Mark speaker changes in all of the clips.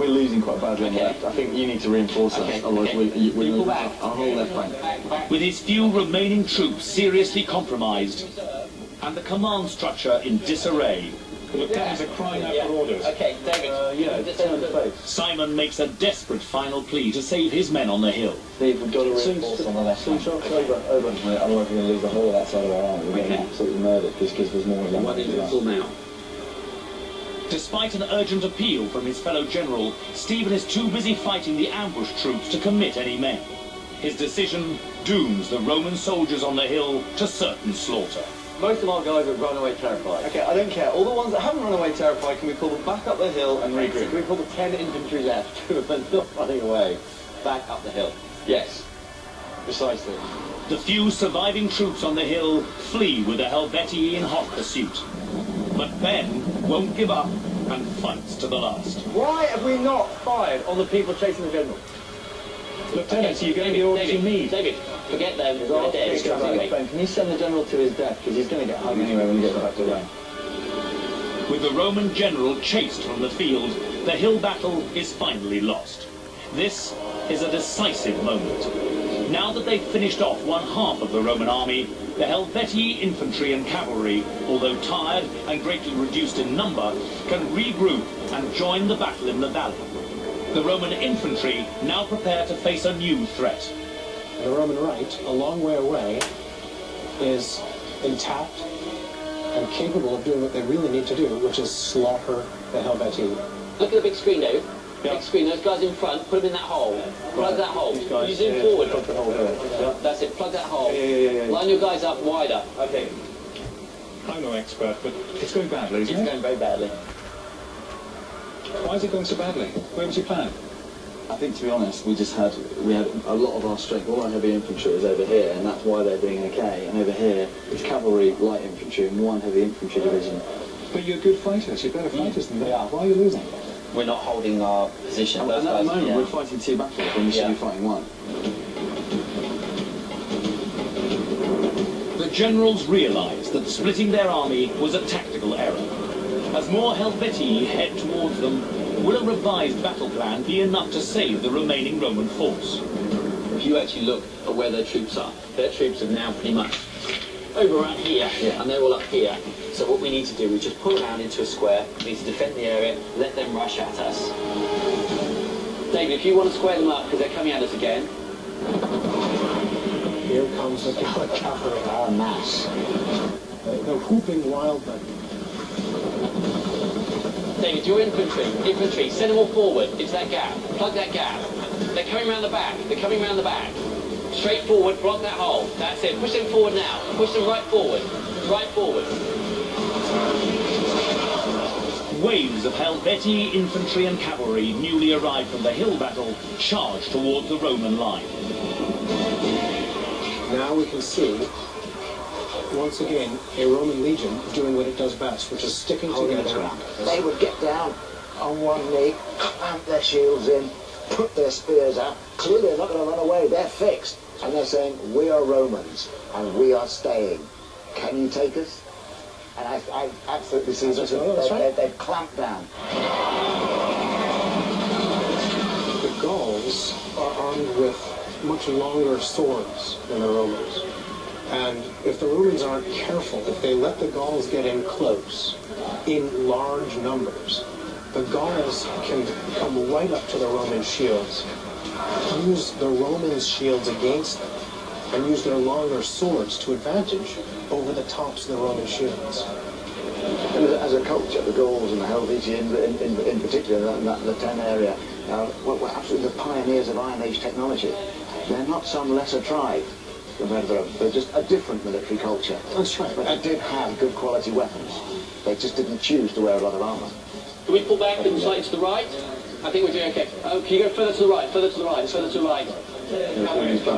Speaker 1: we're losing quite badly on the left. I think you need to reinforce us, otherwise we're losing our whole left flank.
Speaker 2: With his few remaining troops seriously compromised and the command structure in disarray,
Speaker 3: the lieutenants are crying out for orders.
Speaker 4: Okay, David.
Speaker 2: Simon makes a desperate final plea to save his men on the hill.
Speaker 1: Steve, we've got to reinforce on the left flank. Over. Otherwise we're going to lose the whole of that side of our army. We're getting absolutely murdered just because there's more of them.
Speaker 4: Why don't you pull now?
Speaker 2: Despite an urgent appeal from his fellow general, Stephen is too busy fighting the ambush troops to commit any men. His decision dooms the Roman soldiers on the hill to certain slaughter.
Speaker 4: Most of our guys have run away terrified.
Speaker 1: Okay, I don't care. All the ones that haven't run away terrified, can we pull them back up the hill and regroup?
Speaker 4: Can we pull the 10 infantry left who are not running away back up the hill? Yes.
Speaker 1: Precisely.
Speaker 2: The few surviving troops on the hill flee with the Helvetii in hot pursuit. But Ben won't give up and fights to the last.
Speaker 4: Why have we not fired on the people chasing the general?
Speaker 3: Lieutenants, you're getting the orders you need.
Speaker 4: David, forget them. They're dead.
Speaker 1: Ben, can you send the general to his death? Because he's going to get hung anyway when he gets back to Rome.
Speaker 2: With the Roman general chased from the field, the hill battle is finally lost. This is a decisive moment. Now that they've finished off one half of the Roman army, the Helvetii infantry and cavalry, although tired and greatly reduced in number, can regroup and join the battle in the valley. The Roman infantry now prepare to face a new threat.
Speaker 5: The Roman right, a long way away, is intact and capable of doing what they really need to do, which is slaughter the Helvetii.
Speaker 4: Look at the big screen, David. Big screen, those guys in front, put them in that hole. Plug that hole. You zoom forward.
Speaker 1: Plug the hole here.
Speaker 4: That's it, plug that hole.
Speaker 1: Yeah.
Speaker 4: Line your guys up wider. Okay.
Speaker 3: I'm no expert, but it's going badly, isn't it?
Speaker 4: It's going very badly.
Speaker 3: Why is it going so badly? Where was your plan?
Speaker 1: I think, to be honest, we had a lot of our strength. All our heavy infantry is over here, and that's why they're doing okay. And over here, it's cavalry, light infantry, and one heavy infantry division.
Speaker 3: But you're good fighters. You're better fighters than they are. Why are you losing?
Speaker 4: We're not holding our position.
Speaker 1: And at the moment, we're fighting 2 battles when we should be fighting 1.
Speaker 2: The generals realize that splitting their army was a tactical error. As more Helvetii head towards them, will a revised battle plan be enough to save the remaining Roman force?
Speaker 4: If you actually look at where their troops are now pretty much over around here, and they're all up here. So what we need to do is just pull around into a square. We need to defend the area, let them rush at us. David, if you want to square them up, because they're coming at us again.
Speaker 5: Here comes the Gallic cavalry en masse. They're whooping wildly.
Speaker 4: David, your infantry, send them all forward into that gap. Plug that gap. They're coming around the back. Straight forward, block that hole. That's it. Push them forward now. Push them right forward.
Speaker 2: Waves of Helvetii infantry and cavalry newly arrived from the hill battle charged towards the Roman line.
Speaker 5: Now we can see, once again, a Roman legion doing what it does best, which is sticking together.
Speaker 6: They would get down on one knee, clamp their shields in, put their spears out. Clearly they're not going to run away, they're fixed. And they're saying, we are Romans, and we are staying. Can you take us? And I absolutely see that they've clamped down.
Speaker 5: The Gauls are armed with much longer swords than the Romans. And if the Romans aren't careful, if they let the Gauls get in close, in large numbers, the Gauls can come right up to the Roman shields, use the Romans' shields against them, and use their longer swords to advantage over the tops of the Roman shields.
Speaker 6: And as a culture, the Gauls and the Helvetii in particular, in that Latin area, were absolutely the pioneers of Iron Age technology. They're not some lesser tribe compared to the Romans. They're just a different military culture.
Speaker 5: That's right.
Speaker 6: But they did have good quality weapons. They just didn't choose to wear a lot of armour.
Speaker 4: Can we pull back and slightly to the right? I think we're doing okay. Can you go further to the right, further to the right, further to the right?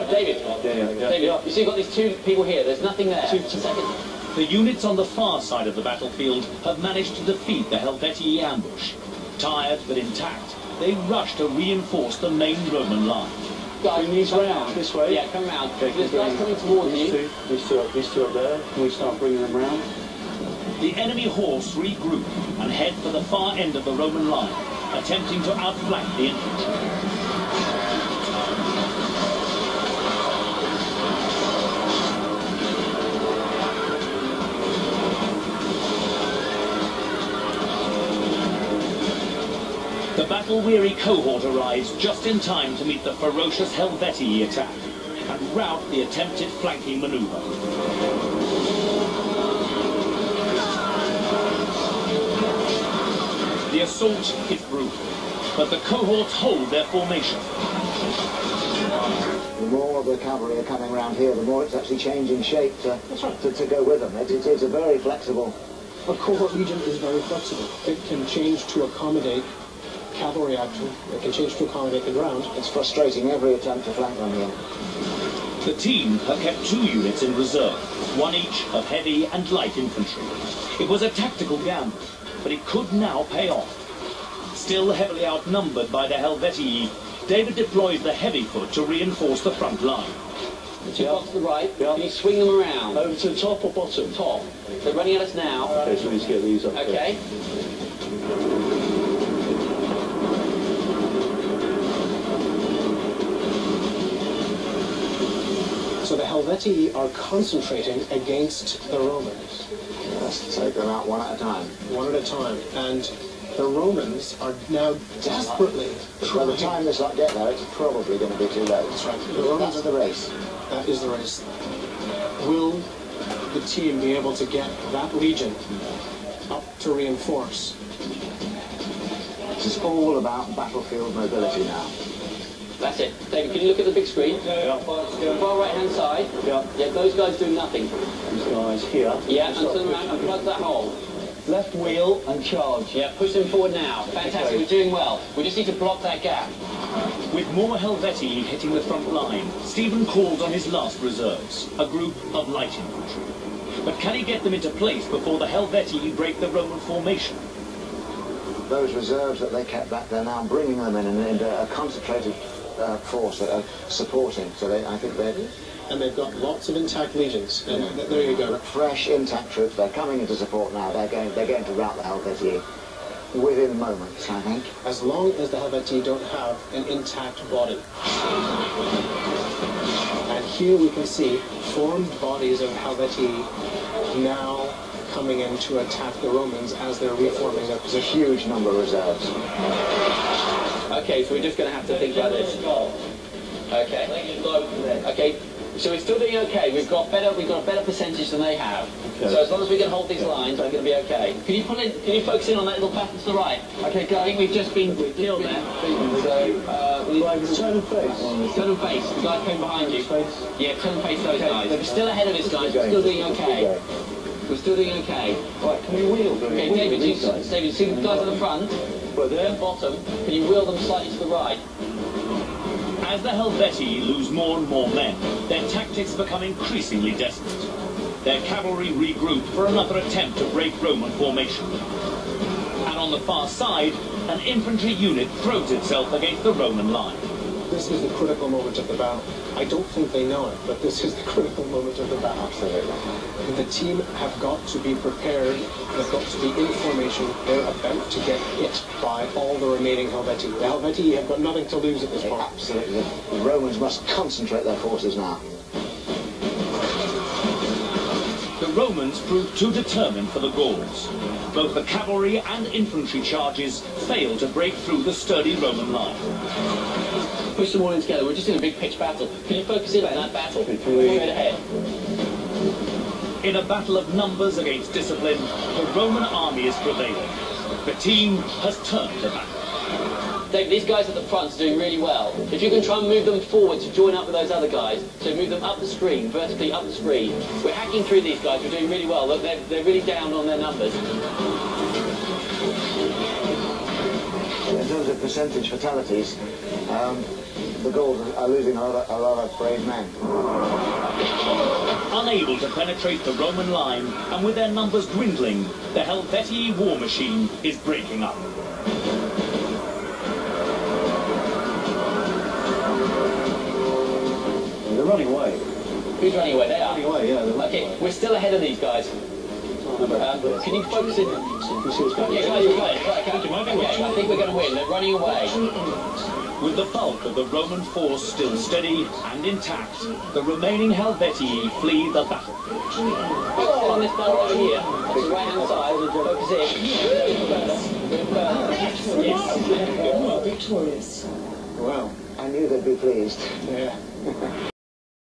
Speaker 4: David, David, you see you've got these 2 people here, there's nothing there. 2 seconds.
Speaker 2: The units on the far side of the battlefield have managed to defeat the Helvetii ambush. Tired but intact, they rush to reinforce the main Roman line.
Speaker 4: Guys,
Speaker 1: bring these round this way.
Speaker 4: Yeah, come round. There's guys coming towards you.
Speaker 1: These two up there. Can we start bringing them round?
Speaker 2: The enemy horse regroup and head for the far end of the Roman line attempting to outflank the infantry. The battle-weary cohort arrives just in time to meet the ferocious Helvetii attack and rout the attempted flanking maneuver. The assault is brutal, but the cohorts hold their formation.
Speaker 6: The more the cavalry are coming around here, the more it's actually changing shape to go with them. It's a very flexible...
Speaker 5: A cohort legion is very flexible. It can change to accommodate cavalry action. It can change to accommodate the ground.
Speaker 6: It's frustrating every attempt to flank them here.
Speaker 2: The team have kept 2 units in reserve, one each of heavy and light infantry. It was a tactical gamble, but it could now pay off. Still heavily outnumbered by the Helvetii, David deploys the heavy foot to reinforce the front line.
Speaker 4: Two blocks to the right. Can you swing them around?
Speaker 1: Over to the top or bottom?
Speaker 4: Top. They're running at us now.
Speaker 1: Okay, so we need to get these up.
Speaker 4: Okay.
Speaker 5: So the Helvetii are concentrating against the Romans.
Speaker 6: Let's take them out one at a time.
Speaker 5: One at a time. And the Romans are now desperately
Speaker 6: By the time this lot get there, it's probably going to be too late.
Speaker 5: That's right. The Romans
Speaker 6: That's the race.
Speaker 5: That is the race. Will the team be able to get that legion up to reinforce?
Speaker 6: This is all about battlefield mobility now.
Speaker 4: That's it. David, can you look at the big screen?
Speaker 1: Yeah.
Speaker 4: Far right-hand side.
Speaker 1: Yeah.
Speaker 4: Yeah, those guys do nothing.
Speaker 1: These guys here.
Speaker 4: Yeah, and turn around and plug that hole.
Speaker 1: Left wheel and charge.
Speaker 4: Yeah, push them forward now. Fantastic,
Speaker 1: Okay.
Speaker 4: we're doing well. We just need to block that gap.
Speaker 2: With more Helvetii hitting the front line, Stephen calls on his last reserves, a group of light infantry. But can he get them into place before the Helvetii break the Roman formation?
Speaker 6: Those reserves that they kept back, they're now bringing them in and a concentrated force that are supporting. So I think they're...
Speaker 5: And they've got lots of intact legions. And there you go.
Speaker 6: Fresh, intact troops. They're coming into support now. They're going to rout the Helvetii within moments, I think.
Speaker 5: As long as the Helvetii don't have an intact body. And here we can see formed bodies of Helvetii now coming in to attack the Romans as they're reforming their
Speaker 6: There's a
Speaker 5: position.
Speaker 6: huge number of reserves.
Speaker 4: Okay, so we're just going to have to think about this. Okay. Okay. So we're still doing okay. We've got a better percentage than they have.
Speaker 1: Okay.
Speaker 4: So as long as we can hold these lines, we're going to be okay. Can you focus in on that little battle to the right? Okay, go. I think we've just been killed there. So we need to
Speaker 1: Turn and face.
Speaker 4: turn and face. The guy came behind you. Yeah, turn and face those guys. We're still ahead of this guys. We're still doing okay. We're still doing okay.
Speaker 1: Right, can we wheel them?
Speaker 4: Okay, David, you see the guys at the front?
Speaker 1: Well,
Speaker 4: They're at the bottom. Can you wheel them slightly to the right?
Speaker 2: As the Helvetii lose more and more men, their tactics become increasingly desperate. Their cavalry regroup for another attempt to break Roman formation. And on the far side, an infantry unit throws itself against the Roman line.
Speaker 5: This is the critical moment of the battle. I don't think they know it, but this is the critical moment of the battle.
Speaker 6: Absolutely.
Speaker 5: The team have got to be prepared. They've got to be in formation. They're about to get hit by all the remaining Helvetii. The Helvetii have got nothing to lose at this point.
Speaker 6: Absolutely. The Romans must concentrate their forces now.
Speaker 2: The Romans proved too determined for the Gauls. Both the cavalry and infantry charges failed to break through the sturdy Roman line.
Speaker 4: Push them all in together. We're just in a big pitched battle. Can you focus in on that battle? Straight ahead.
Speaker 2: In a battle of numbers against discipline, the Roman army is prevailing. The team has turned the battle.
Speaker 4: Dave, these guys at the front are doing really well. If you can try and move them forward to join up with those other guys, so move them up the screen, vertically up the screen. We're hacking through these guys. We're doing really well. Look, they're really down on their numbers.
Speaker 6: In terms of percentage fatalities, the Gauls are losing a lot of brave men.
Speaker 2: Unable to penetrate the Roman line, and with their numbers dwindling, the Helvetii war machine is breaking up.
Speaker 1: They're running away.
Speaker 4: Who's running away? They are.
Speaker 1: Running away, yeah.
Speaker 4: Okay, we're still ahead of these guys. Can you focus in? Yeah, I think we're going to win. They're running away.
Speaker 2: With the bulk of the Roman force still steady and intact, the remaining Helvetii flee the battle.
Speaker 4: Focus on this battle over here. That's the right-hand side. Focus in.
Speaker 7: Yes. Victorious.
Speaker 5: Well,
Speaker 6: I knew they'd be pleased.
Speaker 5: yeah.